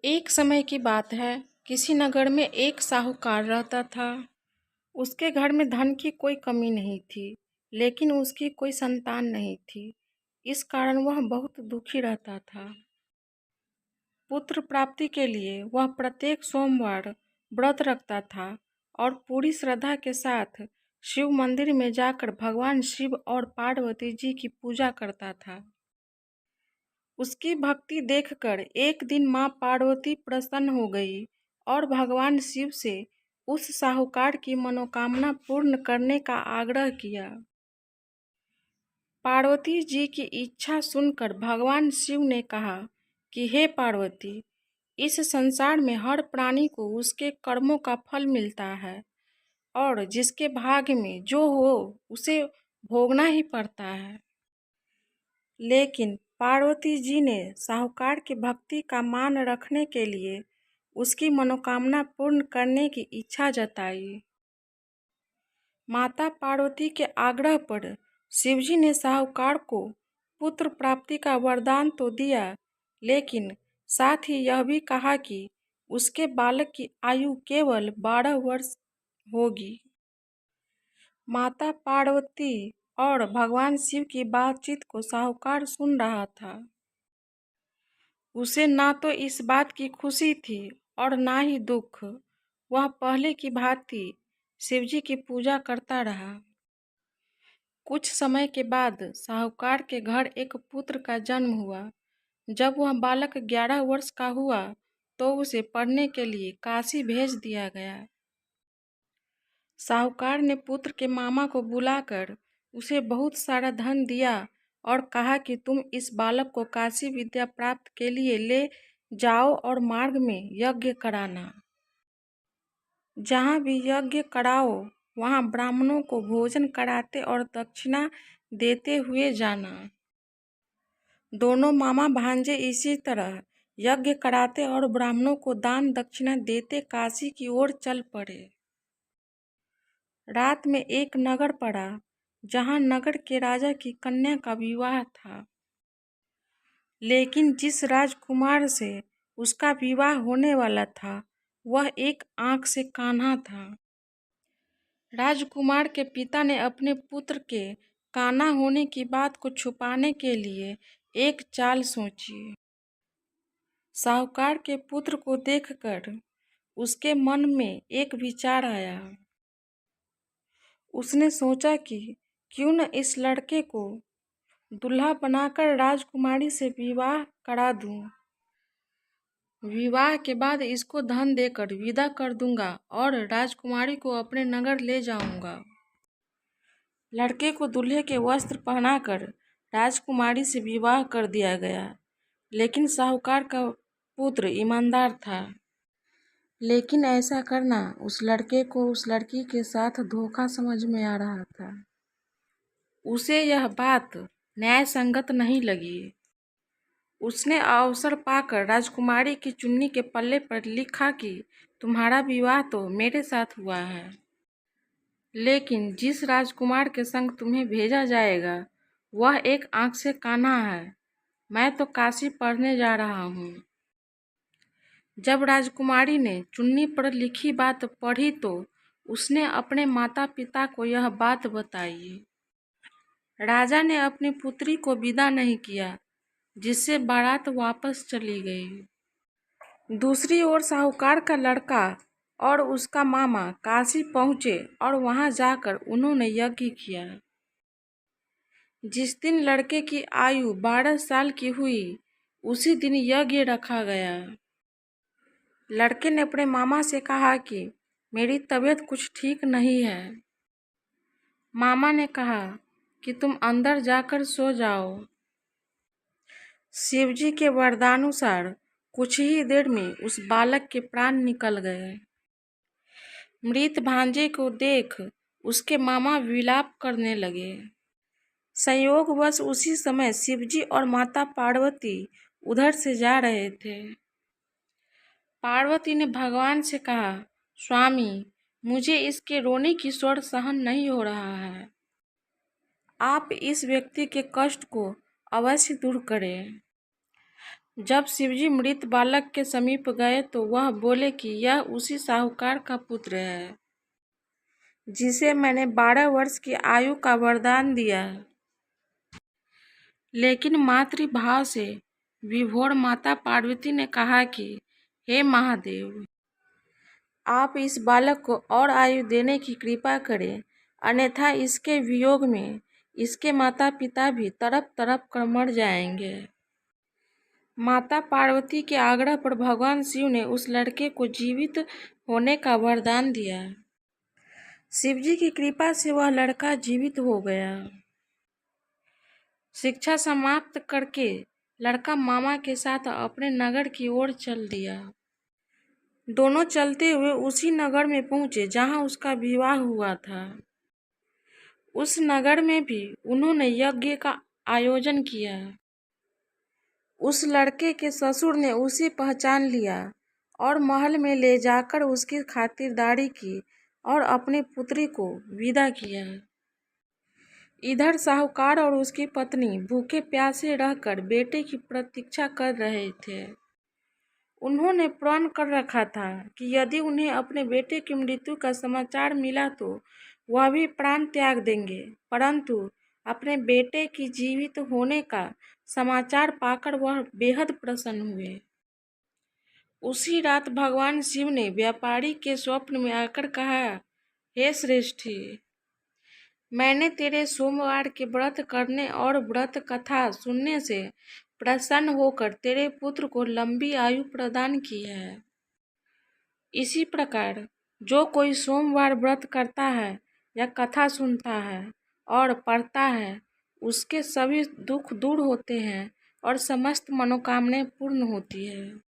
एक समय की बात है। किसी नगर में एक साहूकार रहता था। उसके घर में धन की कोई कमी नहीं थी, लेकिन उसकी कोई संतान नहीं थी। इस कारण वह बहुत दुखी रहता था। पुत्र प्राप्ति के लिए वह प्रत्येक सोमवार व्रत रखता था और पूरी श्रद्धा के साथ शिव मंदिर में जाकर भगवान शिव और पार्वती जी की पूजा करता था। उसकी भक्ति देखकर एक दिन माँ पार्वती प्रसन्न हो गई और भगवान शिव से उस साहूकार की मनोकामना पूर्ण करने का आग्रह किया। पार्वती जी की इच्छा सुनकर भगवान शिव ने कहा कि हे पार्वती, इस संसार में हर प्राणी को उसके कर्मों का फल मिलता है और जिसके भाग्य में जो हो उसे भोगना ही पड़ता है। लेकिन पार्वती जी ने साहूकार की भक्ति का मान रखने के लिए उसकी मनोकामना पूर्ण करने की इच्छा जताई। माता पार्वती के आग्रह पर शिवजी ने साहूकार को पुत्र प्राप्ति का वरदान तो दिया, लेकिन साथ ही यह भी कहा कि उसके बालक की आयु केवल 12 वर्ष होगी। माता पार्वती और भगवान शिव की बातचीत को साहूकार सुन रहा था। उसे ना तो इस बात की खुशी थी और ना ही दुख। वह पहले की भांति शिवजी की पूजा करता रहा। कुछ समय के बाद साहूकार के घर एक पुत्र का जन्म हुआ। जब वह बालक 11 वर्ष का हुआ तो उसे पढ़ने के लिए काशी भेज दिया गया। साहूकार ने पुत्र के मामा को बुलाकर उसे बहुत सारा धन दिया और कहा कि तुम इस बालक को काशी विद्या प्राप्त के लिए ले जाओ और मार्ग में यज्ञ कराना। जहाँ भी यज्ञ कराओ वहाँ ब्राह्मणों को भोजन कराते और दक्षिणा देते हुए जाना। दोनों मामा भांजे इसी तरह यज्ञ कराते और ब्राह्मणों को दान दक्षिणा देते काशी की ओर चल पड़े। रात में एक नगर पड़ा जहाँ नगर के राजा की कन्या का विवाह था। लेकिन जिस राजकुमार से उसका विवाह होने वाला था वह एक आंख से कान्हा था। राजकुमार के पिता ने अपने पुत्र के काना होने की बात को छुपाने के लिए एक चाल सोची। साहूकार के पुत्र को देखकर उसके मन में एक विचार आया। उसने सोचा कि क्यों न इस लड़के को दूल्हा बनाकर राजकुमारी से विवाह करा दूं। विवाह के बाद इसको धन देकर विदा कर दूंगा और राजकुमारी को अपने नगर ले जाऊंगा। लड़के को दूल्हे के वस्त्र पहनाकर राजकुमारी से विवाह कर दिया गया। लेकिन साहूकार का पुत्र ईमानदार था। लेकिन ऐसा करना उस लड़के को उस लड़की के साथ धोखा समझ में आ रहा था। उसे यह बात न्याय संगत नहीं लगी। उसने अवसर पाकर राजकुमारी की चुन्नी के पल्ले पर लिखा कि तुम्हारा विवाह तो मेरे साथ हुआ है, लेकिन जिस राजकुमार के संग तुम्हें भेजा जाएगा वह एक आंख से कान्हा है। मैं तो काशी पढ़ने जा रहा हूँ। जब राजकुमारी ने चुन्नी पर लिखी बात पढ़ी तो उसने अपने माता पिता को यह बात बताई। राजा ने अपनी पुत्री को विदा नहीं किया, जिससे बारात वापस चली गई। दूसरी ओर साहूकार का लड़का और उसका मामा काशी पहुँचे और वहां जाकर उन्होंने यज्ञ किया। जिस दिन लड़के की आयु 12 साल की हुई उसी दिन यज्ञ रखा गया। लड़के ने अपने मामा से कहा कि मेरी तबीयत कुछ ठीक नहीं है। मामा ने कहा कि तुम अंदर जाकर सो जाओ। शिवजी के वरदानुसार कुछ ही देर में उस बालक के प्राण निकल गए। मृत भांजे को देख उसके मामा विलाप करने लगे। संयोगवश उसी समय शिवजी और माता पार्वती उधर से जा रहे थे। पार्वती ने भगवान से कहा, स्वामी, मुझे इसके रोने की स्वर सहन नहीं हो रहा है। आप इस व्यक्ति के कष्ट को अवश्य दूर करें। जब शिवजी मृत बालक के समीप गए तो वह बोले कि यह उसी साहूकार का पुत्र है जिसे मैंने 12 वर्ष की आयु का वरदान दिया। लेकिन मातृभाव से विभोर माता पार्वती ने कहा कि हे महादेव, आप इस बालक को और आयु देने की कृपा करें, अन्यथा इसके वियोग में इसके माता पिता भी तड़प तड़प कर मर जाएंगे। माता पार्वती के आग्रह पर भगवान शिव ने उस लड़के को जीवित होने का वरदान दिया। शिवजी की कृपा से वह लड़का जीवित हो गया। शिक्षा समाप्त करके लड़का मामा के साथ अपने नगर की ओर चल दिया। दोनों चलते हुए उसी नगर में पहुंचे जहां उसका विवाह हुआ था। उस नगर में भी उन्होंने यज्ञ का आयोजन किया। उस लड़के के ससुर ने उसे पहचान लिया और महल में ले जाकर उसकी खातिरदारी की और अपनी पुत्री को विदा किया। इधर साहूकार और उसकी पत्नी भूखे प्यासे रहकर बेटे की प्रतीक्षा कर रहे थे। उन्होंने प्रण कर रखा था कि यदि उन्हें अपने बेटे की मृत्यु का समाचार मिला तो वह भी प्राण त्याग देंगे, परंतु अपने बेटे की जीवित होने का समाचार पाकर वह बेहद प्रसन्न हुए। उसी रात भगवान शिव ने व्यापारी के स्वप्न में आकर कहा, हे श्रेष्ठी, मैंने तेरे सोमवार के व्रत करने और व्रत कथा सुनने से प्रसन्न होकर तेरे पुत्र को लंबी आयु प्रदान की है। इसी प्रकार जो कोई सोमवार व्रत करता है या कथा सुनता है और पढ़ता है, उसके सभी दुख दूर होते हैं और समस्त मनोकामनाएं पूर्ण होती है।